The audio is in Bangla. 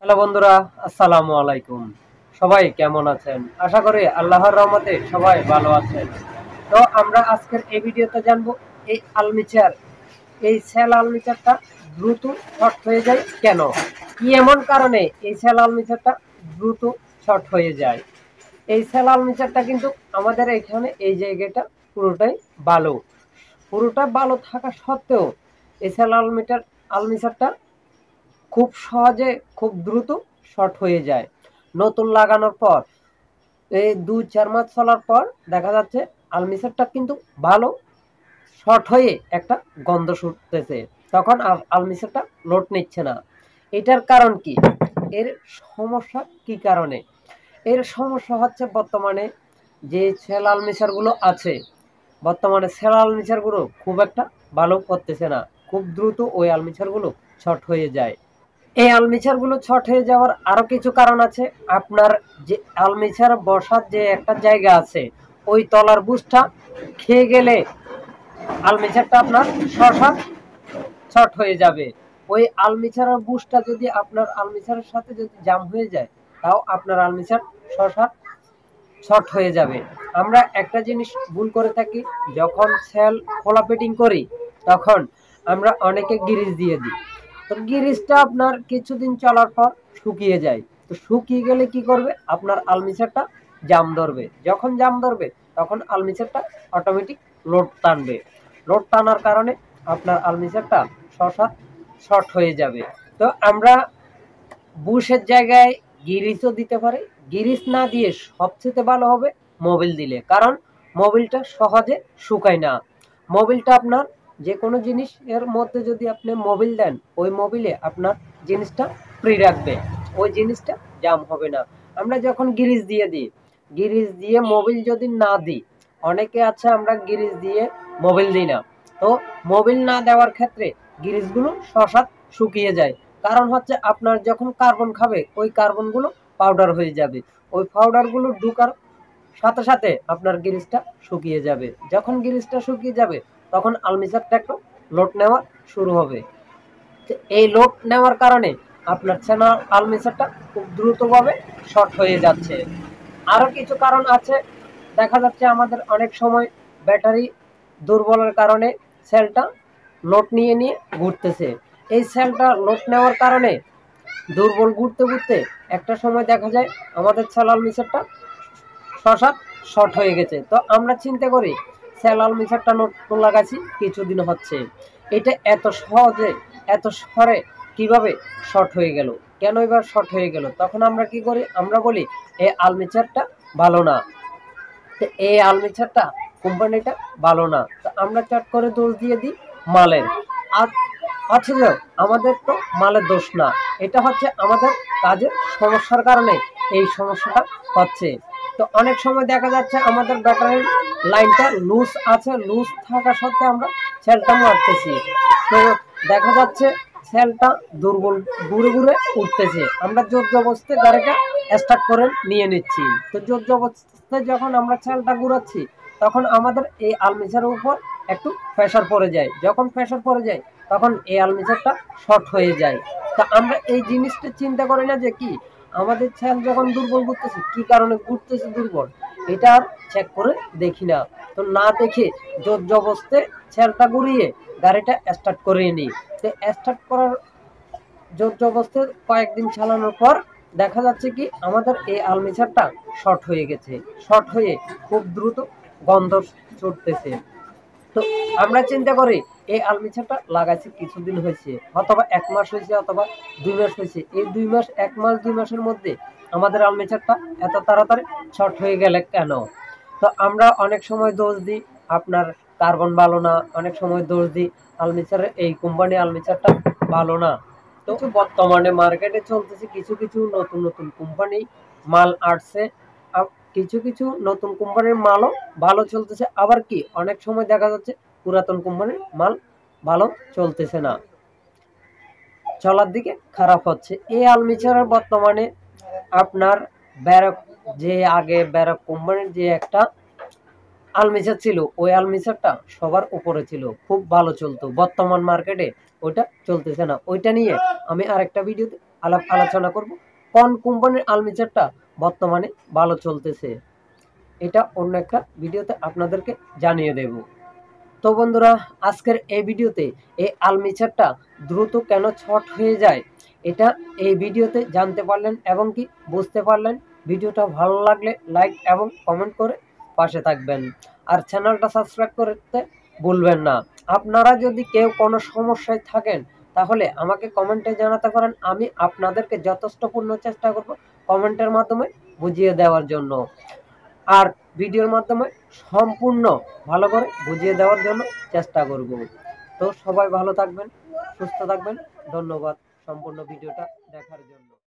হ্যালো বন্ধুরা, আসসালামু আলাইকুম। সবাই কেমন আছেন? আশা করি আল্লাহর রহমতে সবাই ভালো আছেন। তো আমরা আজকের এই ভিডিওতে জানবো এই আলমিচার, এই সেল আলমিচারটা দ্রুত শর্ট হয়ে যায় কেন? কি এমন কারণে এই সেল আলমিচারটা দ্রুত শর্ট হয়ে যায়? এই সেল আলমিচারটা কিন্তু আমাদের এখানে এই জায়গাটা পুরোটাই ভালো, পুরোটা ভালো থাকা সত্ত্বেও এই সেল আলমিচারটা খুব সহজে খুব দ্রুত শর্ট হয়ে যায়। নতুন লাগানোর পর এই ২-৪ মাস চলার পর দেখা যাচ্ছে আলমিচারটা কিন্তু ভালো শর্ট হয়ে একটা গন্ধ ছুটতেছে, তখন আলমিচারটা লোড নিচ্ছে না। এটার কারণ কি? এর সমস্যা কি কারণে? এর সমস্যা হচ্ছে বর্তমানে যে সেল আলমিচারগুলো আছে, বর্তমানে সেল আলমিচারগুলো খুব একটা ভালো করতেছে না, খুব দ্রুত ওই আলমিচারগুলো শর্ট হয়ে যায়। এই আলমিচারগুলো শর্ট হয়ে যাওয়ার আরো কিছু কারণ আছে। আপনার যে আলমিচার বসার যে একটা জায়গা আছে, ওই তলার বুশটা খেয়ে গেলে আলমিচারটা আপনার শর্ট হয়ে যাবে। ওই আলমিচারের বুশটা যদি আপনার আলমিচারের সাথে যদি জাম হয়ে যায়, তাও আপনার আলমিচার শর্ট হয়ে যাবে। আমরা একটা জিনিস ভুল করে থাকি, যখন সেল খোলা ফিটিং করি তখন আমরা অনেকে গিরিজ দিয়ে দিই। তো গিরিজটা আপনার কিছুদিন চলার পর শুকিয়ে যায়। তো শুকিয়ে গেলে কি করবে? আপনার আলমিচারটা জাম ধরবে। যখন জাম ধরবে তখন আলমিচারটা অটোমেটিক লোড টানবে। লোড টানার কারণে আপনার আলমিচারটা শর্ট হয়ে যাবে। তো আমরা বুশের জায়গায় গিরিসও দিতে পারে। গিরিস না দিয়ে সবচেয়ে ভালো হবে মোবিল দিলে, কারণ মোবিলটা সহজে শুকায় না। মোবিলটা আপনার যে কোনো জিনিস এর মধ্যে যদি আপনি মোবিল দেন, ওই মোবিলে আপনার জিনিসটা ফ্রি রাখবে, ওই জিনিসটা জাম হবে না। আমরা যখন গিরিস দিয়ে দিই, গিরিস দিয়ে মোবিল যদি না দিই, অনেকে আছে আমরা গিরিস দিয়ে মোবিল দিই না। তো মোবিল না দেওয়ার ক্ষেত্রে গিরিসগুলো শুকিয়ে যায়। কারণ হচ্ছে আপনার যখন কার্বন খাবে, ওই কার্বনগুলো পাউডার হয়ে যাবে। ওই পাউডারগুলো ঢুকার সাথে সাথে আপনার গিরিসটা শুকিয়ে যাবে। যখন গিরিসটা শুকিয়ে যাবে তখন আলমিচারটা একটু লোড নেওয়া শুরু হবে। এই লোড নেওয়ার কারণে আপনার চেনা আলমিচারটা খুব দ্রুতভাবে শর্ট হয়ে যাচ্ছে। আরো কিছু কারণ আছে। দেখা যাচ্ছে আমাদের অনেক সময় ব্যাটারি দুর্বলের কারণে সেলটা লোড নিয়ে নিয়ে ঘুরতেছে। এই সেলটা লোড নেওয়ার কারণে দুর্বল ঘুরতে ঘুরতে একটা সময় দেখা যায় আমাদের সেল আলমিচারটা শর্ট হয়ে গেছে। তো আমরা চিন্তা করি সেল আলমিচারটা নতুন লাগাচ্ছি, কিছুদিন হচ্ছে, এটা এত সহজে এত সরে কিভাবে শর্ট হয়ে গেল, কেন এবার শর্ট হয়ে গেল? তখন আমরা কি করি? আমরা বলি এই আলমিচারটা ভালো না, এই আলমিচারটা কোম্পানিটা ভালো না। তো আমরা চট করে দোষ দিয়ে দিই মালের। আর অথচ আমাদের তো মালের দোষ না, এটা হচ্ছে আমাদের কাজের সমস্যার কারণে এই সমস্যাটা হচ্ছে। তো অনেক সময় দেখা যাচ্ছে আমাদের ব্যাটারির লাইনটা লুজ আছে, লুজ থাকা সত্ত্বেও আমরা সেলটা মারতেছি। তো দেখা যাচ্ছে সেলটা দুর্বল ঘুরে ঘুরে উঠতেছে। আমরা জোর জবরদস্তি গাড়িটা স্টার্ট করে নিয়ে নিচ্ছি। তো জোর জবরদস্তি যখন আমরা সেলটা ঘুরাচ্ছি, তখন আমাদের এই আলমিচারের উপর একটু প্রেশার পড়ে যায়। যখন প্রেশার পড়ে যায় তখন এই আলমিচারটা শর্ট হয়ে যায়। তা আমরা এই জিনিসটা চিন্তা করি না যে কি আমাদের সেল যখন দুর্বল ঘুরতেছে, কি কারণে ঘুরতেছে দুর্বল, এটা আর চেক করে দেখি না। তো না দেখে জোর জবরদস্তি সেলটা ঘুরিয়ে গাড়িটা স্টার্ট করিয়ে নিই। তো স্টার্ট করার জোর জবরদস্তি কয়েকদিন চালানোর পর দেখা যাচ্ছে কি আমাদের এই আলমিচারটা শর্ট হয়ে গেছে। শর্ট হয়ে খুব দ্রুত গন্ধ ছুটতেছে। তো আমরা চিন্তা করি এই আলমিচারটা লাগাইছি কিছুদিন হয়েছে, অথবা 1 মাস হয়েছে, অথবা 2 মাস হয়েছে। এই 2 মাস 1 মাস 2 মাসের মধ্যে আমাদের আলমিচারটা এত তাড়াতাড়ি শর্ট হয়ে গেলে কেন? তো আমরা অনেক সময় দোষ দিই আপনার কার্বন ভালো না, অনেক সময় দোষ দিই আলমিচারের এই কোম্পানি আলমিচারটা ভালো না। তো বর্তমানে মার্কেটে চলতেছে কিছু কিছু নতুন নতুন কোম্পানি মাল আসছে, কিছু কিছু নতুন কোম্পানির মালও ভালো চলতেছে। আবার কি অনেক সময় দেখা যাচ্ছে পুরাতন কোম্পানির মাল ভালো চলতেছে না, চলার দিকে খারাপ হচ্ছে। এই আলমিচারের বর্তমানে আপনার ব্যারক, যে আগে ব্যারক কোম্পানির যে একটা আলমিচার ছিল, ওই আলমিচারটা সবার উপরে ছিল, খুব ভালো চলতো। বর্তমান মার্কেটে ওইটা চলতেছে না। ওইটা নিয়ে আমি আরেকটা ভিডিওতে আলাপ আলোচনা করব কোন কোম্পানির আলমিচারটা বর্তমানে ভালো চলতেছে, এটা অন্য একটা ভিডিওতে আপনাদেরকে জানিয়ে দেব। তো বন্ধুরা, আজকের এই ভিডিওতে এই আলমিচারটা দ্রুত কেন শর্ট হয়ে যায় এটা এই ভিডিওতে জানতে পারলেন এবং কি বুঝতে পারলেন। ভিডিওটা ভালো লাগলে লাইক এবং কমেন্ট করে পাশে থাকবেন, আর চ্যানেলটা সাবস্ক্রাইব করতে ভুলবেন না। আপনারা যদি কেউ কোনো সমস্যায় থাকেন তাহলে আমাকে কমেন্টে জানাতে পারেন, আমি আপনাদেরকে যথেষ্টপূর্ণ চেষ্টা করব কমেন্টের মাধ্যমে বুঝিয়ে দেওয়ার জন্য, আর ভিডিওর মাধ্যমে সম্পূর্ণ ভালো করে বুঝিয়ে দেওয়ার জন্য চেষ্টা করব। তো সবাই ভালো থাকবেন, সুস্থ থাকবেন। ধন্যবাদ সম্পূর্ণ ভিডিওটা দেখার জন্য।